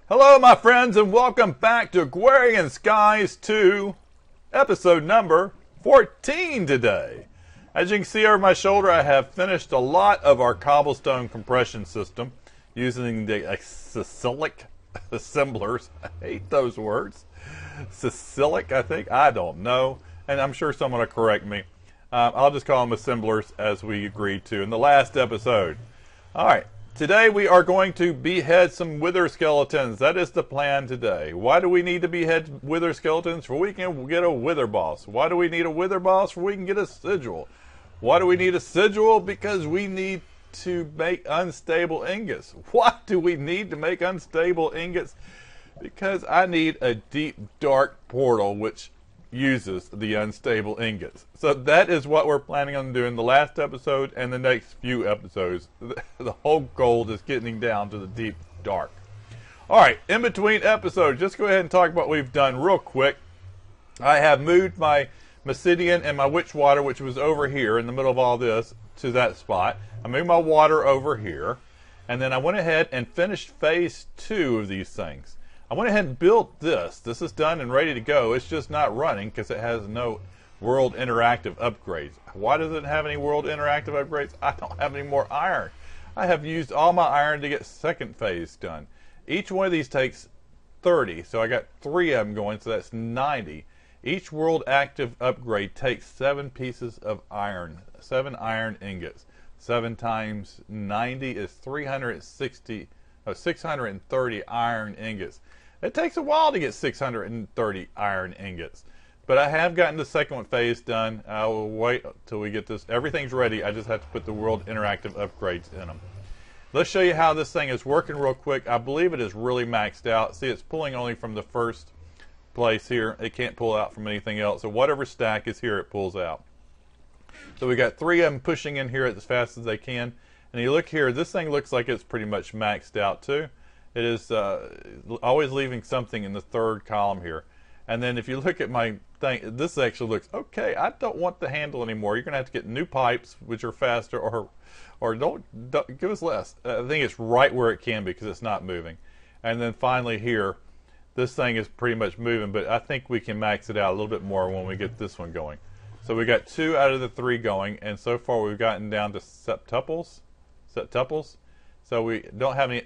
Hello, my friends, and welcome back to Agrarian Skies 2, episode number 14 today. As you can see over my shoulder, I have finished a lot of our cobblestone compression system using the acrylic assemblers. I hate those words. Acrylic, I think. I don't know, and I'm sure someone will correct me. I'll just call them assemblers as we agreed to in the last episode. All right. Today we are going to behead some wither skeletons. That is the plan today. Why do we need to behead wither skeletons? For we can get a wither boss. Why do we need a wither boss? For we can get a sigil. Why do we need a sigil? Because we need to make unstable ingots. What do we need to make unstable ingots? Because I need a deep dark portal which uses the unstable ingots. So that is what we're planning on doing the last episode and the next few episodes. The whole goal is getting down to the deep dark. Alright, in between episodes, just go ahead and talk about what we've done real quick. I have moved my Mesidian and my witch water, which was over here in the middle of all this, to that spot. I moved my water over here, and then I went ahead and finished phase 2 of these things. I went ahead and built this. This is done and ready to go. It's just not running because it has no World Interactive upgrades. Why does it have any World Interactive upgrades? I don't have any more iron. I have used all my iron to get second phase done. Each one of these takes 30, so I got 3 of them going, so that's 90. Each World Active upgrade takes 7 pieces of iron, 7 iron ingots. 7 times 90 is 630 iron ingots. It takes a while to get 630 iron ingots. But I have gotten the second phase done. I will wait till we get this. Everything's ready. I just have to put the World Interactive upgrades in them. Let's show you how this thing is working real quick. I believe it is really maxed out. See, it's pulling only from the first place here. It can't pull out from anything else. So whatever stack is here, it pulls out. So we got 3 of them pushing in here as fast as they can. And you look here, this thing looks like it's pretty much maxed out too. It is always leaving something in the 3rd column here. And then if you look at my thing, this actually looks okay. I don't want the handle anymore. You're going to have to get new pipes, which are faster, or don't give us less. I think it's right where it can be because it's not moving. And then finally here, this thing is pretty much moving, but I think we can max it out a little bit more when we get this one going. So we got 2 out of the 3 going, and so far we've gotten down to septuples. So we don't have any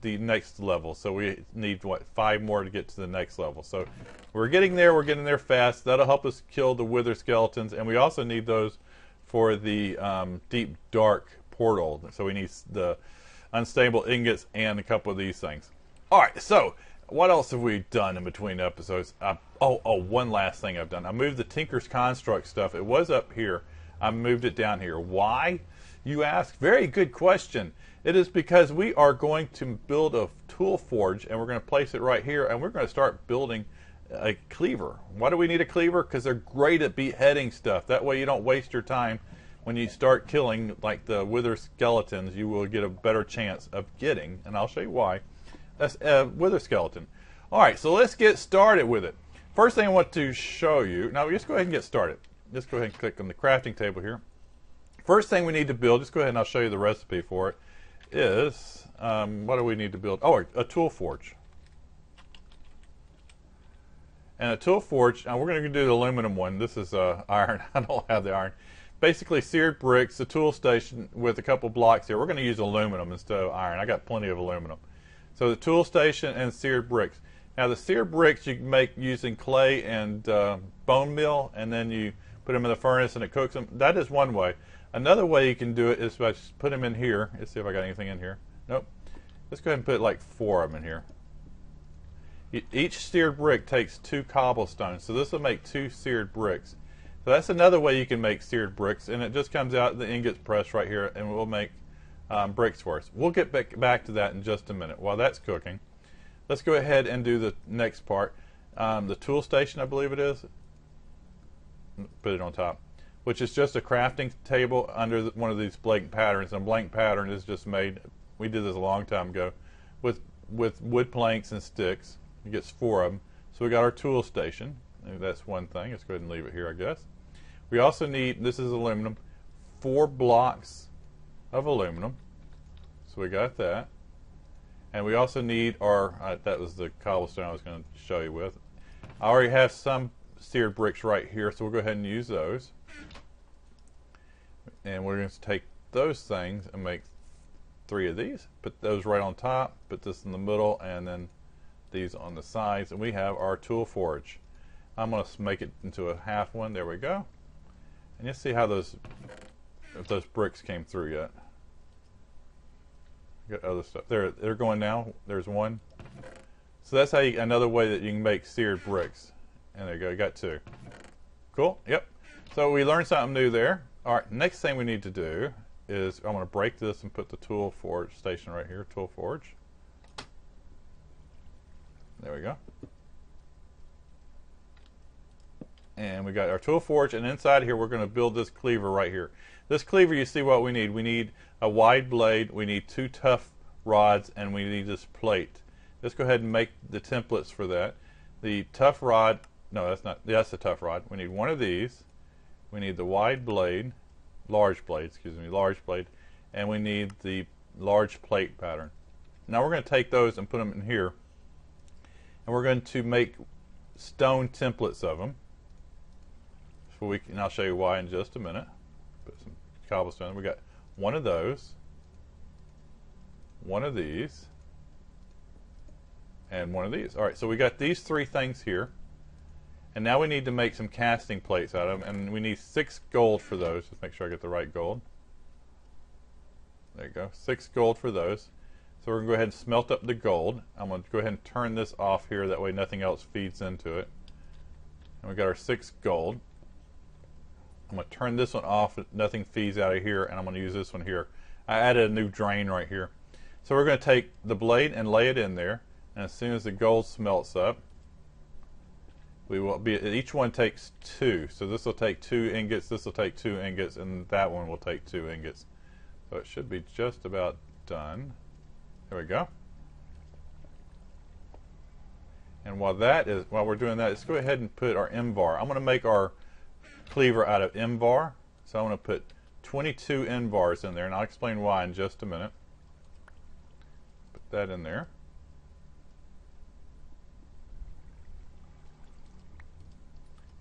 the next level, so we need 5 more to get to the next level. So we're getting there fast. That'll help us kill the wither skeletons, and we also need those for the deep dark portal. So we need the unstable ingots and a couple of these things. Alright, so what else have we done in between episodes? One last thing I've done. I moved the Tinkers Construct stuff. It was up here. I moved it down here. Why, you ask? Very good question. It is because we are going to build a tool forge, and we're going to place it right here, and we're going to start building a cleaver. Why do we need a cleaver? Because they're great at beheading stuff. That way you don't waste your time when you start killing like the wither skeletons. You will get a better chance of getting, and I'll show you why, a wither skeleton. Alright, so let's get started with it. First thing I want to show you, now just go ahead and get started. Just go ahead and click on the crafting table here. First thing we need to build, just go ahead and I'll show you the recipe for it, is, what do we need to build? Oh, a tool forge. And a tool forge, now we're going to do the aluminum one. This is iron. I don't have the iron. Basically seared bricks, the tool station with a couple blocks here. We're going to use aluminum instead of iron. I got plenty of aluminum. So the tool station and seared bricks. Now the seared bricks you can make using clay and bone meal, and then you put them in the furnace and it cooks them. That is one way. Another way you can do it is by just put them in here. Let's see if I got anything in here. Nope. Let's go ahead and put like 4 of them in here. Each seared brick takes 2 cobblestones, so this will make 2 seared bricks. So that's another way you can make seared bricks, and it just comes out, the ingots pressed right here, and we'll make bricks for us. We'll get back to that in just a minute. While that's cooking, let's go ahead and do the next part. The tool station, I believe it is. Put it on top, which is just a crafting table under one of these blank patterns. And a blank pattern is just made, we did this a long time ago, with wood planks and sticks. It gets 4 of them. So we got our tool station. Maybe that's one thing. Let's go ahead and leave it here, I guess. We also need, this is aluminum, 4 blocks of aluminum. So we got that. And we also need our, that was the cobblestone I was going to show you with. I already have some seared bricks right here, so we'll go ahead and use those. And we're going to take those things and make 3 of these. Put those right on top, put this in the middle, and then these on the sides. And we have our tool forge. I'm going to make it into a half one. There we go. And you'll see how those, if those bricks came through yet. Got other stuff. They're going now. There's one. So that's how you, another way that you can make seared bricks. And there you go. You got 2. Cool. Yep. So we learned something new there. All right. Next thing we need to do is I'm going to break this and put the tool forge station right here. Tool forge. There we go. And we got our tool forge, and inside here we're going to build this cleaver right here. This cleaver, you see what we need. We need a wide blade, we need 2 tough rods, and we need this plate. Let's go ahead and make the templates for that. The tough rod, no, that's not, that's the tough rod. We need one of these. We need the wide blade, large blade, excuse me, large blade, and we need the large plate pattern. Now we're going to take those and put them in here, and we're going to make stone templates of them. So we can, I'll show you why in just a minute. Put some cobblestone. We got one of those, one of these, and one of these. All right, so we got these 3 things here, and now we need to make some casting plates out of them, and we need 6 gold for those. Just make sure I get the right gold. There you go, 6 gold for those. So we're going to go ahead and smelt up the gold. I'm going to go ahead and turn this off here, that way nothing else feeds into it. And we got our 6 gold. I'm going to turn this one off, nothing feeds out of here, and I'm going to use this one here. I added a new drain right here. So we're going to take the blade and lay it in there, and as soon as the gold smelts up, we will be, each one takes 2. So this will take 2 ingots, this will take 2 ingots, and that one will take 2 ingots. So it should be just about done. There we go. And while we're doing that, let's go ahead and put our M-bar. I'm going to make our cleaver out of M-bar, so I'm going to put 22 M-bars in there, and I'll explain why in just a minute. Put that in there.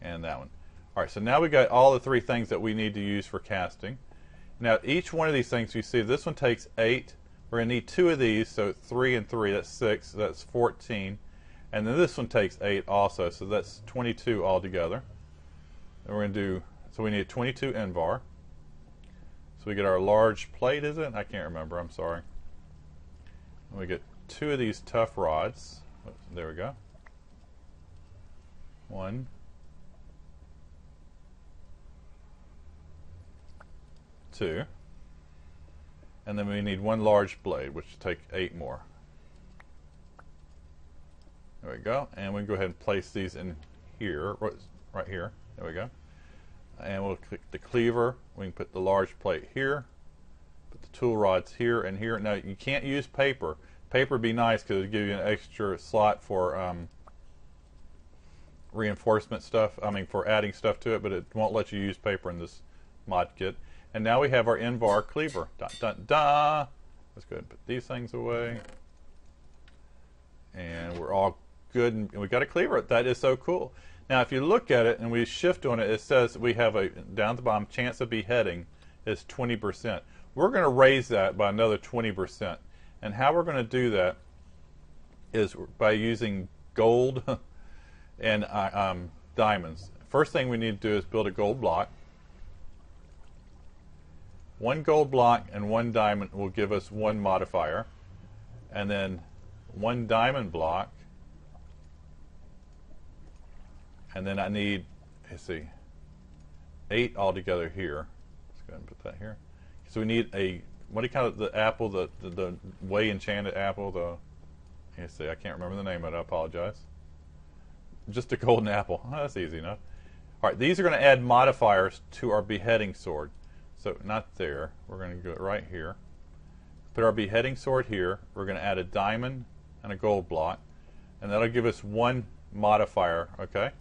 And that one. Alright, so now we got all the 3 things that we need to use for casting. Now each one of these things, you see this one takes 8. We're going to need 2 of these, so 3 and 3, that's 6, that's 14. And then this one takes 8 also, so that's 22 altogether. And we're going to do, so we need 22 N-bar. So we get our large plate, is it? I can't remember, I'm sorry. And we get 2 of these tough rods. There we go. 1. 2. And then we need 1 large blade, which will take 8 more. There we go. And we can go ahead and place these in here, right here. There we go. And we'll click the cleaver. We can put the large plate here. Put the tool rods here and here. Now you can't use paper. Paper would be nice because it would give you an extra slot for reinforcement stuff. I mean for adding stuff to it, but it won't let you use paper in this mod kit. And now we have our N-bar cleaver. Dun, dun, dun. Let's go ahead and put these things away. And we're all good. And we got a cleaver. That is so cool. Now, if you look at it and we shift on it, it says we have a, down at the bottom, chance of beheading is 20%. We're going to raise that by another 20%. And how we're going to do that is by using gold and diamonds. First thing we need to do is build a gold block. 1 gold block and 1 diamond will give us 1 modifier. And then 1 diamond block. And then I need, let's see, 8 altogether here. Let's go ahead and put that here. So we need a, what do you call it, the apple, the way enchanted apple, let's see, I can't remember the name of it, I apologize. Just a golden apple. Oh, that's easy enough. Alright, these are going to add modifiers to our beheading sword. So not there, we're going to go right here. Put our beheading sword here. We're going to add a diamond and a gold block. And that'll give us 1 modifier, okay?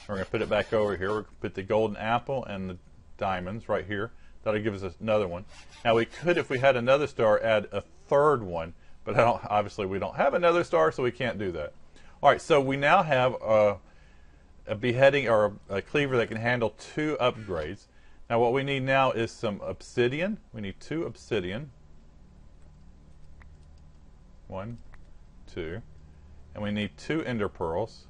We're going to put it back over here. We're going to put the golden apple and the diamonds right here. That'll give us another one. Now we could, if we had another star, add a 3rd one, But obviously we don't have another star, so we can't do that. All right, so we now have a beheading or a cleaver that can handle 2 upgrades. Now what we need now is some obsidian. We need 2 obsidian. 1, 2. And we need 2 ender pearls.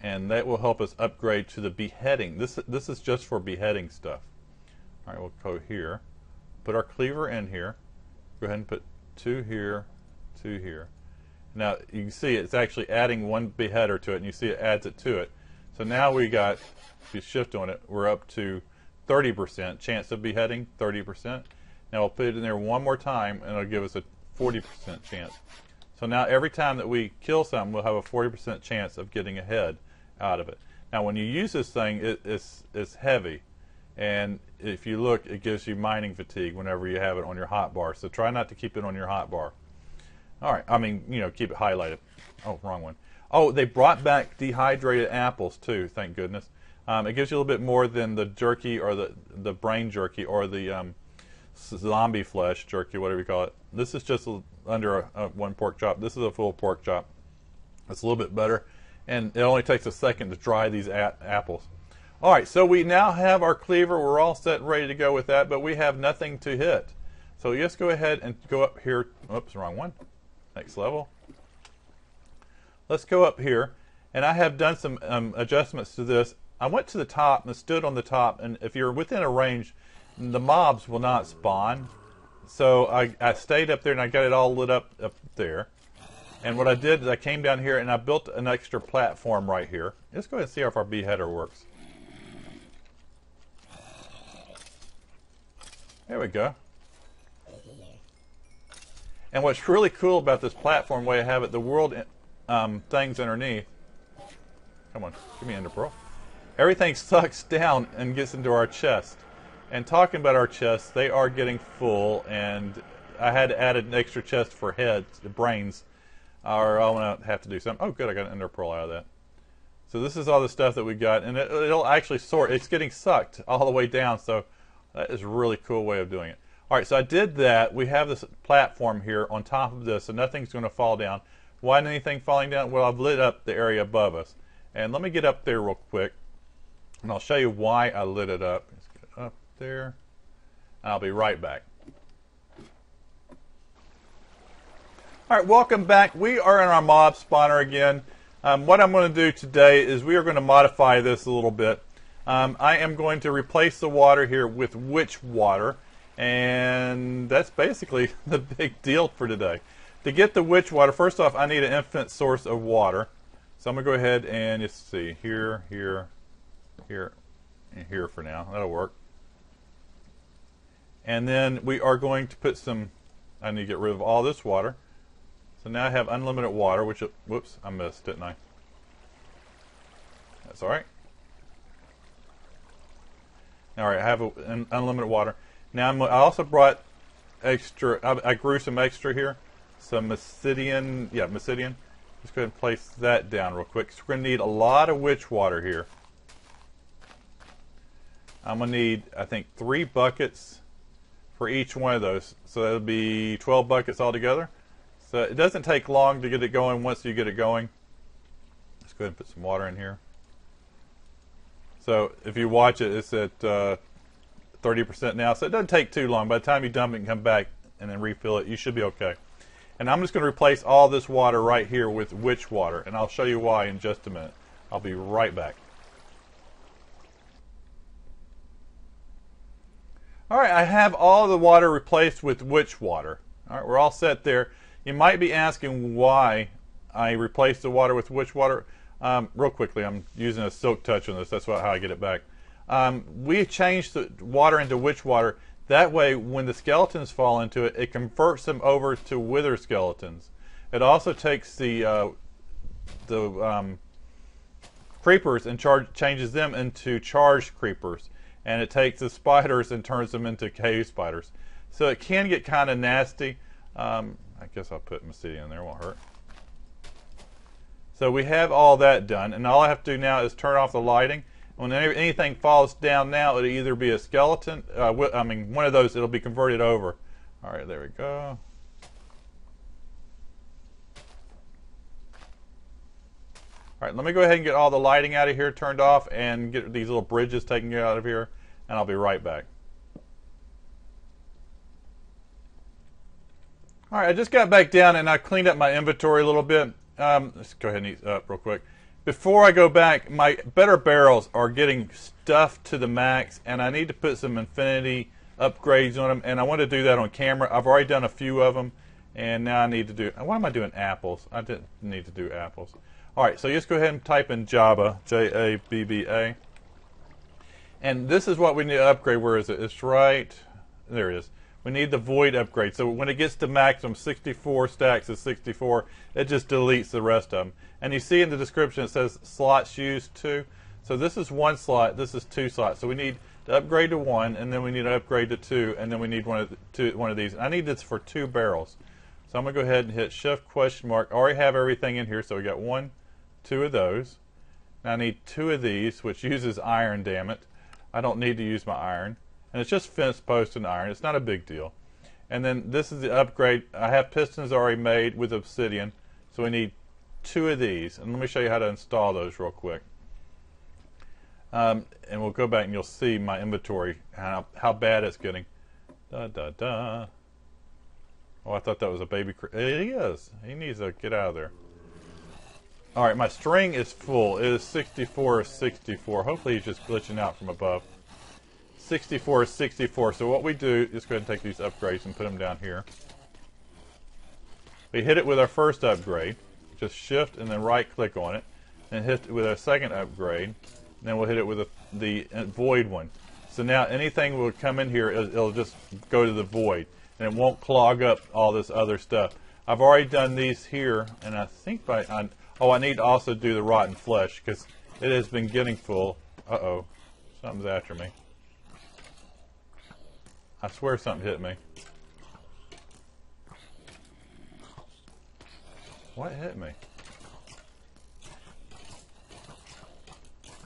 And that will help us upgrade to the beheading. This is just for beheading stuff. All right, we'll go here. Put our cleaver in here. Go ahead and put 2 here, 2 here. Now you can see it's actually adding 1 beheader to it, and you see it adds it to it. So now we got, if you shift on it, we're up to 30% chance of beheading, 30%. Now we'll put it in there one more time, and it'll give us a 40% chance. So now every time that we kill something, we'll have a 40% chance of getting a head out of it. Now when you use this thing, it's heavy. And if you look, it gives you mining fatigue whenever you have it on your hotbar. So try not to keep it on your hotbar. All right, I mean, you know, keep it highlighted. Oh, wrong one. Oh, they brought back dehydrated apples too, thank goodness. It gives you a little bit more than the jerky or the brain jerky or the zombie flesh jerky, whatever you call it. This is just under a 1 pork chop. This is a full pork chop. It's a little bit better, and it only takes a second to dry these apples. All right, so we now have our cleaver. We're all set and ready to go with that, but we have nothing to hit. So just go ahead and go up here. Oops, wrong one. Next level. Let's go up here, and I have done some adjustments to this. I went to the top and stood on the top, and if you're within a range, the mobs will not spawn. So I stayed up there, and I got it all lit up there. And what I did is I came down here, and I built an extra platform right here. Let's go ahead and see if our beheader works. There we go. And what's really cool about this platform, the way I have it, the world things underneath. Come on, give me ender pearl. Everything sucks down and gets into our chest. And talking about our chests, they are getting full, and I had to add an extra chest for heads, the brains, or I'm going to have to do something. Oh, good, I got an ender pearl out of that. So this is all the stuff that we got, and it'll actually sort. It's getting sucked all the way down, so that is a really cool way of doing it. All right, so I did that. We have this platform here on top of this, so nothing's going to fall down. Why isn't anything falling down? Well, I've lit up the area above us. And let me get up there real quick, and I'll show you why I lit it up. Let's get up there. I'll be right back. All right, welcome back. We are in our mob spawner again. What I'm going to do today is we are going to modify this a little bit. I am going to replace the water here with witch water, and that's basically the big deal for today. To get the witch water, first off, I need an infinite source of water. So I'm going to go ahead and just see, here, here, here, and here for now. That'll work. And then we are going to put some, I need to get rid of all this water. So now I have unlimited water, which, whoops, I missed, didn't I? That's all right. All right, I have unlimited water. Now I also brought extra, I grew some extra here. Some Mysidian, yeah, Mysidian. Let's go ahead and place that down real quick. So we're going to need a lot of witch water here. I'm going to need, I think, 3 buckets for each one of those. So that'll be 12 buckets altogether. So it doesn't take long to get it going once you get it going. Let's go ahead and put some water in here. So if you watch it, it's at 30% now. So it doesn't take too long. By the time you dump it and come back and then refill it, you should be okay. And I'm just going to replace all this water right here with witch water. And I'll show you why in just a minute. I'll be right back. All right, I have all the water replaced with witch water. All right, we're all set there. You might be asking why I replaced the water with witch water. Real quickly, I'm using a silk touch on this. That's how I get it back. We changed the water into witch water. That way, when the skeletons fall into it, it converts them over to wither skeletons. It also takes the creepers and changes them into charged creepers. And it takes the spiders and turns them into cave spiders. So it can get kind of nasty. I guess I'll put Mysidian in there, won't hurt. So we have all that done, and all I have to do now is turn off the lighting, When anything falls down now, it'll either be a skeleton, I mean, one of those, it'll be converted over. All right, there we go. All right, let me go ahead and get all the lighting out of here turned off and get these little bridges taken out of here, and I'll be right back. All right, I just got back down and I cleaned up my inventory a little bit. Let's go ahead and eat up real quick. Before I go back, my better barrels are getting stuffed to the max, and I need to put some infinity upgrades on them, and I want to do that on camera. I've already done a few of them, and now I need to do, why am I doing apples? I didn't need to do apples. All right, so just go ahead and type in Jabba, J-A-B-B-A. And this is what we need to upgrade. Where is it? It's right, there it is. We need the void upgrade. So when it gets to maximum 64 stacks of 64, it just deletes the rest of them. And you see in the description it says slots used 2. So this is 1 slot, this is 2 slots. So we need to upgrade to 1, and then we need to upgrade to 2, and then we need one of these. I need this for 2 barrels. So I'm going to go ahead and hit Shift question mark. I already have everything in here, so we got 1, 2 of those. Now I need 2 of these, which uses iron, damn it. I don't need to use my iron. And it's just fence post and iron. It's not a big deal. And then this is the upgrade. I have pistons already made with obsidian, so we need 2 of these. And let me show you how to install those real quick. And we'll go back and you'll see my inventory, how bad it's getting. Da, da, da. Oh, I thought that was a baby. He is. He needs to get out of there. All right, my string is full. It is 64 of 64. Hopefully he's just glitching out from above. 64 is 64. So what we do is go ahead and take these upgrades and put them down here. We hit it with our first upgrade. Just shift and then right click on it. And hit it with our second upgrade. And then we'll hit it with the void one. So now anything will come in here, it'll just go to the void. And it won't clog up all this other stuff. I've already done these here. And I think I need to also do the rotten flesh because it has been getting full. Uh-oh. Something's after me. I swear something hit me. What hit me?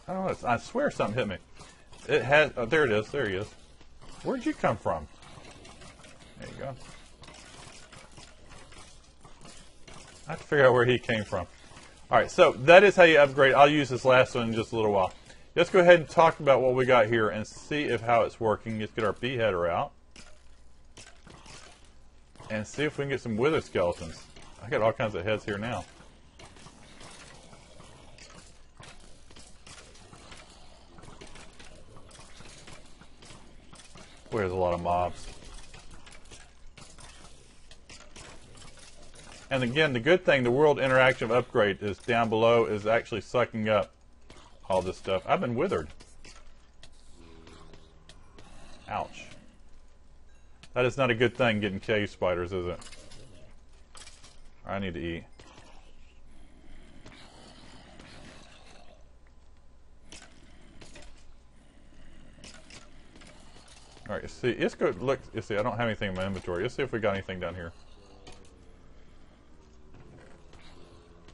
I don't know. I swear something hit me. It has. Oh, there it is. There he is. Where'd you come from? There you go. I have to figure out where he came from. All right, so that is how you upgrade. I'll use this last one in just a little while. Let's go ahead and talk about what we got here and see how it's working. Let's get our beheader out and see if we can get some wither skeletons. I got all kinds of heads here now. Boy, there's a lot of mobs. And again, the good thing, the world interactive upgrade is down below, is actually sucking up all this stuff. I've been withered. Ouch. That is not a good thing, getting cave spiders, is it? I need to eat. All right, see, let's go look. You see, I don't have anything in my inventory. Let's see if we got anything down here.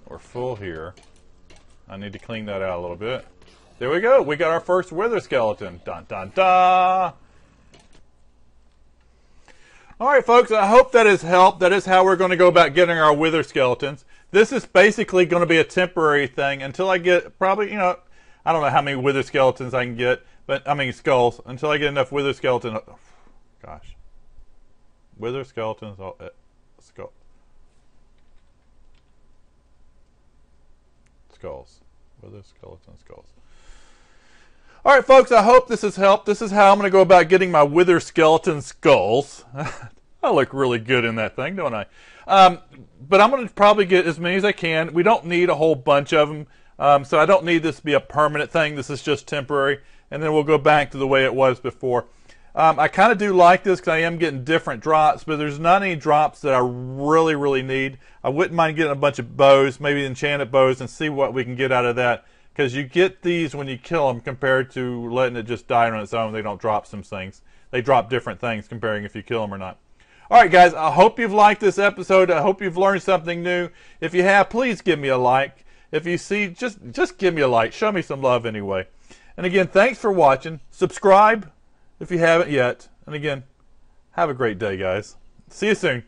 We're full here. I need to clean that out a little bit. There we go. We got our first wither skeleton. Dun dun dun. All right, folks. I hope that has helped. That is how we're going to go about getting our wither skeletons. This is basically going to be a temporary thing until I get probably, I don't know how many wither skeletons I can get, but I mean skulls. Until I get enough wither skeletons. Oh, gosh, wither skeletons. Oh, skull. Skulls. Wither skeleton skulls. All right, folks, I hope this has helped. This is how I'm going to go about getting my wither skeleton skulls. I look really good in that thing, don't I? But I'm going to probably get as many as I can. We don't need a whole bunch of them, so I don't need this to be a permanent thing. This is just temporary, and then we'll go back to the way it was before. I kind of do like this because I am getting different drops, but there's not any drops that I really, really need. I wouldn't mind getting a bunch of bows, maybe enchanted bows, and see what we can get out of that. Because you get these when you kill them compared to letting it just die on its own. They don't drop some things. They drop different things comparing if you kill them or not. All right, guys, I hope you've liked this episode. I hope you've learned something new. If you have, please give me a like. If you see, just give me a like. Show me some love anyway. And again, thanks for watching. Subscribe if you haven't yet. And again, have a great day, guys. See you soon.